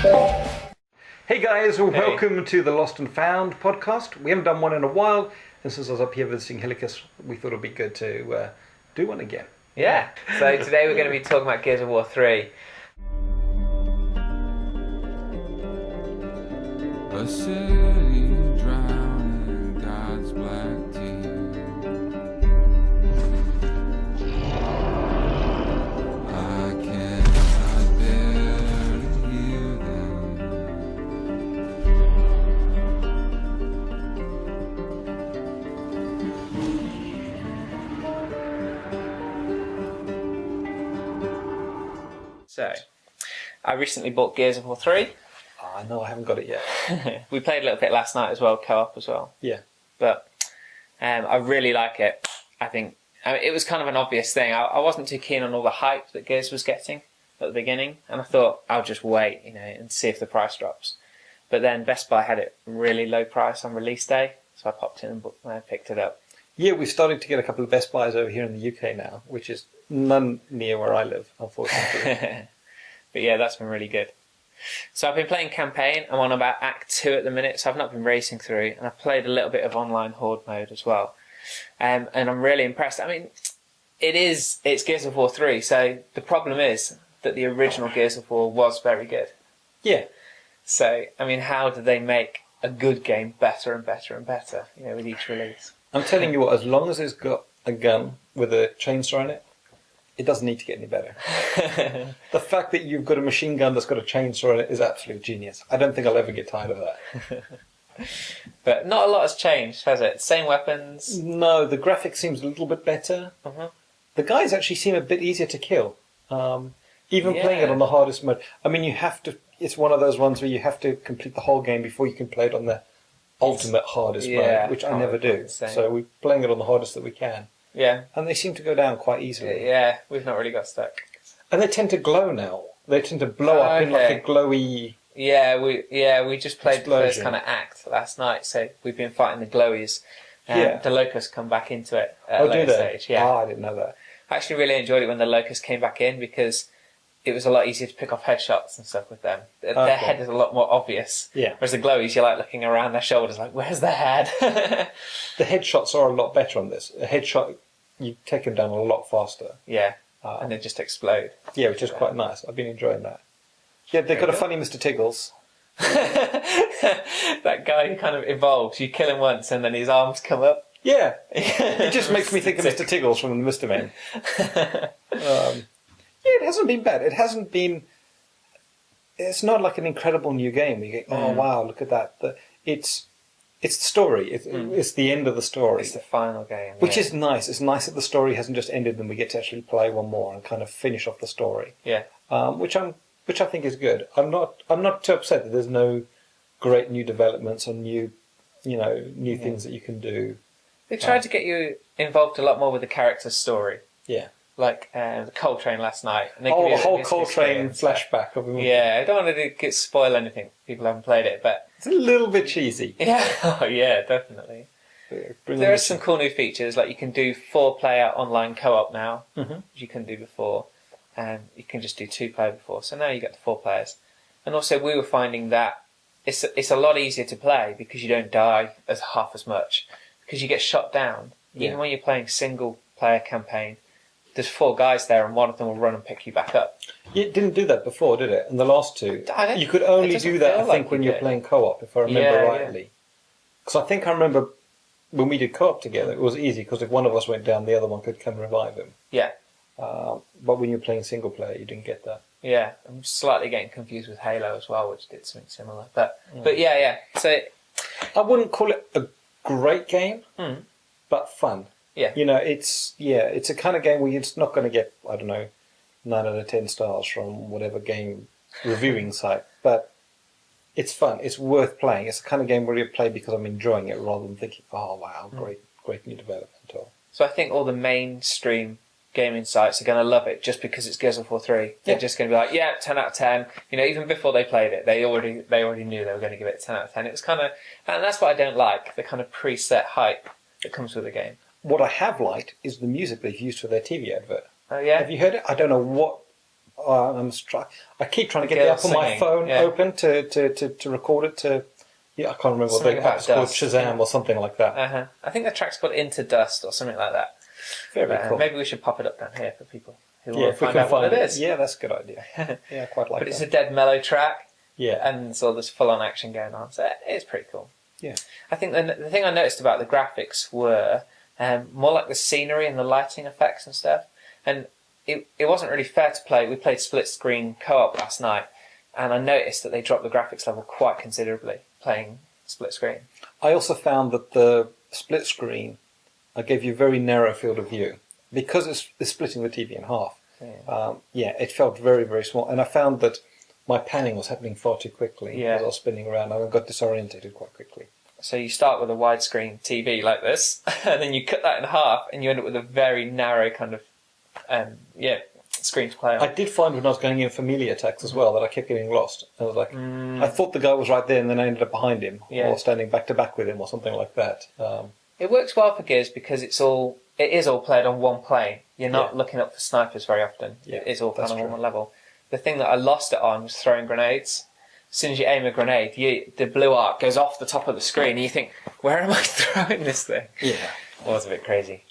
Hey guys, welcome to the Lost and Found podcast. We haven't done one in a while, and since I was up here visiting Hilikus, we thought it'd be good to do one again. Yeah, so today we're going to be talking about Gears of War 3. A city drowning in God's black tea. I cannot bear to hear them. So, I recently bought Gears of War 3. No, I haven't got it yet. We played a little bit last night as well, co-op as well. Yeah. But I really like it. I mean, it was kind of an obvious thing. I wasn't too keen on all the hype that Gears was getting at the beginning, and I thought I'll just wait, and see if the price drops. But then Best Buy had it really low price on release day, so I popped in and picked it up. Yeah, we're starting to get a couple of Best Buys over here in the UK now, which is none near where I live, unfortunately. But yeah, that's been really good. So I've been playing campaign. I'm on about Act 2 at the minute, so I've not been racing through, and I've played a little bit of online horde mode as well. And I'm really impressed. I mean, it's Gears of War 3, so the problem is that the original Gears of War was very good. Yeah. So, I mean, how do they make a good game better and better and better, with each release? I'm telling you what, as long as it's got a gun with a chainsaw in it, it doesn't need to get any better. The fact that you've got a machine gun that's got a chainsaw in it is absolute genius. I don't think I'll ever get tired of that. But not a lot has changed, has it? Same weapons? No, the graphics seems a little bit better. Uh-huh. The guys actually seem a bit easier to kill. Even playing it on the hardest mode. I mean, you have to... It's one of those ones where you have to complete the whole game before you can play it on the ultimate hardest mode, which I never do. So we're playing it on the hardest that we can. Yeah. And they seem to go down quite easily. Yeah, we've not really got stuck. And they tend to glow now. They tend to blow up in like a glowy... Yeah, we just played explosion. The first kind of act last night, so we've been fighting the glowies. The locusts come back into it at a later stage. Yeah. Oh, I didn't know that. I actually really enjoyed it when the locusts came back in because it was a lot easier to pick off headshots and stuff with them. Their head is a lot more obvious. Yeah. Whereas the glowies, you're like looking around their shoulders like, where's their head? The headshots are a lot better on this. A headshot, you take them down a lot faster. Yeah. And they just explode. Yeah, which is quite nice. I've been enjoying that. Yeah, they've got a funny Mr. Tiggles. That guy who kind of evolves. You kill him once and then his arms come up. Yeah. It just makes me think of Mr. Tiggles from the Mr. Men. Yeah, it hasn't been bad. It hasn't been... It's not like an incredible new game where you go, oh, wow, look at that. It's the story. It's the end of the story. It's the final game. Which is nice. It's nice that the story hasn't just ended and we get to actually play one more and kind of finish off the story. Yeah. Which I think is good. I'm not too upset that there's no great new developments or new things that you can do. They tried to get you involved a lot more with the character's story. Yeah. Like the Coal Train last night. And the whole Coal Train flashback of him. Yeah, I don't want to spoil anything. People haven't played it, but it's a little bit cheesy. Yeah, oh yeah, definitely. There are some cool new features, like you can do 4-player online co-op now, which you couldn't do before, and you can just do 2-player before. So now you get the 4 players, and also we were finding that it's a lot easier to play because you don't die half as much because you get shot down. Yeah. Even when you're playing single-player campaign. There's 4 guys there, and one of them will run and pick you back up. It didn't do that before, did it? And the last 2, you could only do that, I think, when you're playing co-op, if I remember rightly. Because I think I remember when we did co-op together, it was easy because if one of us went down, the other one could come and revive him. Yeah. But when you're playing single player, you didn't get that. Yeah, I'm slightly getting confused with Halo as well, which did something similar. But yeah. So I wouldn't call it a great game, but fun. Yeah. It's a kind of game where you're just not going to get, 9 out of 10 stars from whatever game reviewing site, but it's fun. It's worth playing. It's the kind of game where you play because I'm enjoying it rather than thinking, oh wow, great new development. So I think all the mainstream gaming sites are going to love it just because it's Gears of War 3. They're just going to be like, yeah, 10 out of 10. Even before they played it, they already knew they were going to give it 10 out of 10. It was kind of, and that's what I don't like, the kind of preset hype that comes with the game. What I have liked is the music they've used for their TV advert. Oh yeah? Have you heard it? I don't know what I keep trying to get girl the app on my singing, phone yeah. open to rerecord it to. Yeah, I can't remember what Something the about app's called, dust. Shazam or something like that. Uh-huh. I think the track's called Into Dust or something like that. Very But, cool. maybe we should pop it up down here for people who Yeah, want if to we find can out what find it is. Yeah, that's a good idea. Yeah, I quite like But that. it's a dead mellow track, Yeah. and there's all this full-on action going on, so it's pretty cool. Yeah. I think the thing I noticed about the graphics were more like the scenery and the lighting effects and stuff. And it wasn't really fair to play. We played split-screen co-op last night, and I noticed that they dropped the graphics level quite considerably playing split-screen. I also found that the split screen gave you a very narrow field of view. Because it's splitting the TV in half. Yeah. It felt very, very small. And I found that my panning was happening far too quickly Yeah. as I was spinning around. I got disorientated quite quickly. So you start with a widescreen TV like this, and then you cut that in half, and you end up with a very narrow kind of screen to play on. I did find when I was going in for melee attacks as well that I kept getting lost. I was like, I thought the guy was right there, and then I ended up behind him, or standing back to back with him, or something like that. It works well for Gears because it is all played on one plane. You're not looking up for snipers very often. Yeah, It is all kind that's of on true. one level. The thing that I lost it on was throwing grenades. As soon as you aim a grenade, the blue arc goes off the top of the screen, and you think, where am I throwing this thing? Yeah. It was a bit crazy.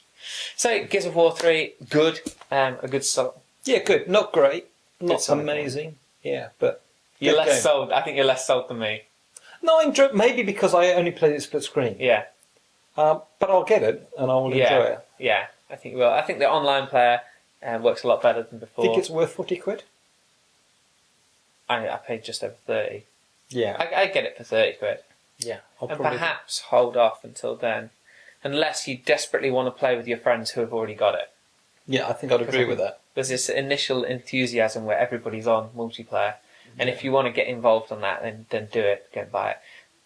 So, Gears of War 3, good. A good start. Yeah, good. Not great. Not solid amazing. Yeah, but... You're good less game. sold. I think you're less sold than me. No, I enjoy maybe because I only played it split screen. Yeah. But I'll get it, and I will enjoy it. Yeah, I think you will. I think the online player works a lot better than before. Think it's worth 40 quid? I paid just over 30. Yeah. I get it for 30 quid. Yeah. I'll And probably... perhaps hold off until then. Unless you desperately want to play with your friends who have already got it. Yeah, I think I'd agree with that. There's this initial enthusiasm where everybody's on multiplayer. And if you want to get involved on that, then do it. Go and buy it.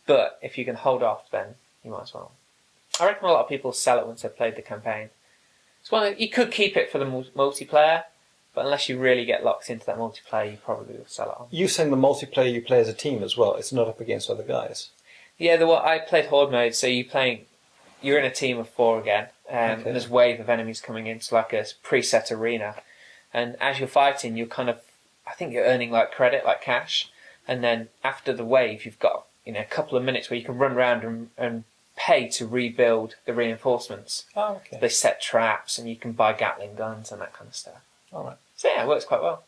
But if you can hold off, then you might as well. I reckon a lot of people sell it once they've played the campaign. It's you could keep it for the multiplayer, but unless you really get locked into that multiplayer, you probably will sell it on. You saying the multiplayer you play as a team as well. It's not up against other guys. Yeah, I played horde mode, so you're in a team of 4 again, and there's a wave of enemies coming in. It's like a preset arena, and as you're fighting, I think you're earning like credit, like cash, and then after the wave, you've got a couple of minutes where you can run around and pay to rebuild the reinforcements. Oh, okay. They set traps, and you can buy Gatling guns and that kind of stuff. All right. So yeah, it works quite well.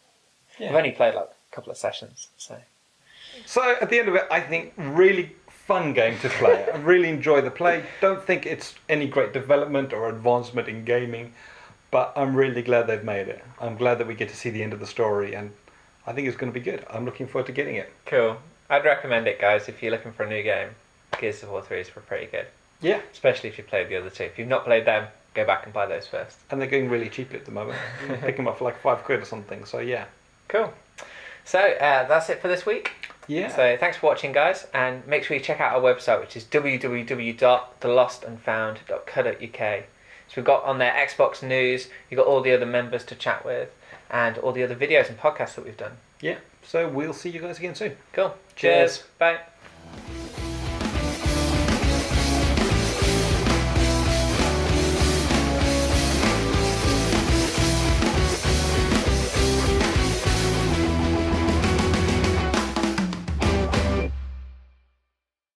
Yeah. I've only played like a couple of sessions, so. So at the end of it, I think really fun game to play. I really enjoy the play. Don't think it's any great development or advancement in gaming, but I'm really glad they've made it. I'm glad that we get to see the end of the story, and I think it's going to be good. I'm looking forward to getting it. Cool. I'd recommend it, guys, if you're looking for a new game. Gears of War 3 is pretty good. Yeah. Especially if you played the other two. If you've not played them, go back and buy those first. And they're going really cheap at the moment. You can pick them up for like 5 quid or something, so yeah. Cool. So that's it for this week. Yeah. So thanks for watching, guys, and make sure you check out our website, which is www.thelostandfound.co.uk. So we've got on there Xbox news, you've got all the other members to chat with, and all the other videos and podcasts that we've done. Yeah. So we'll see you guys again soon. Cool. Cheers. Cheers. Bye.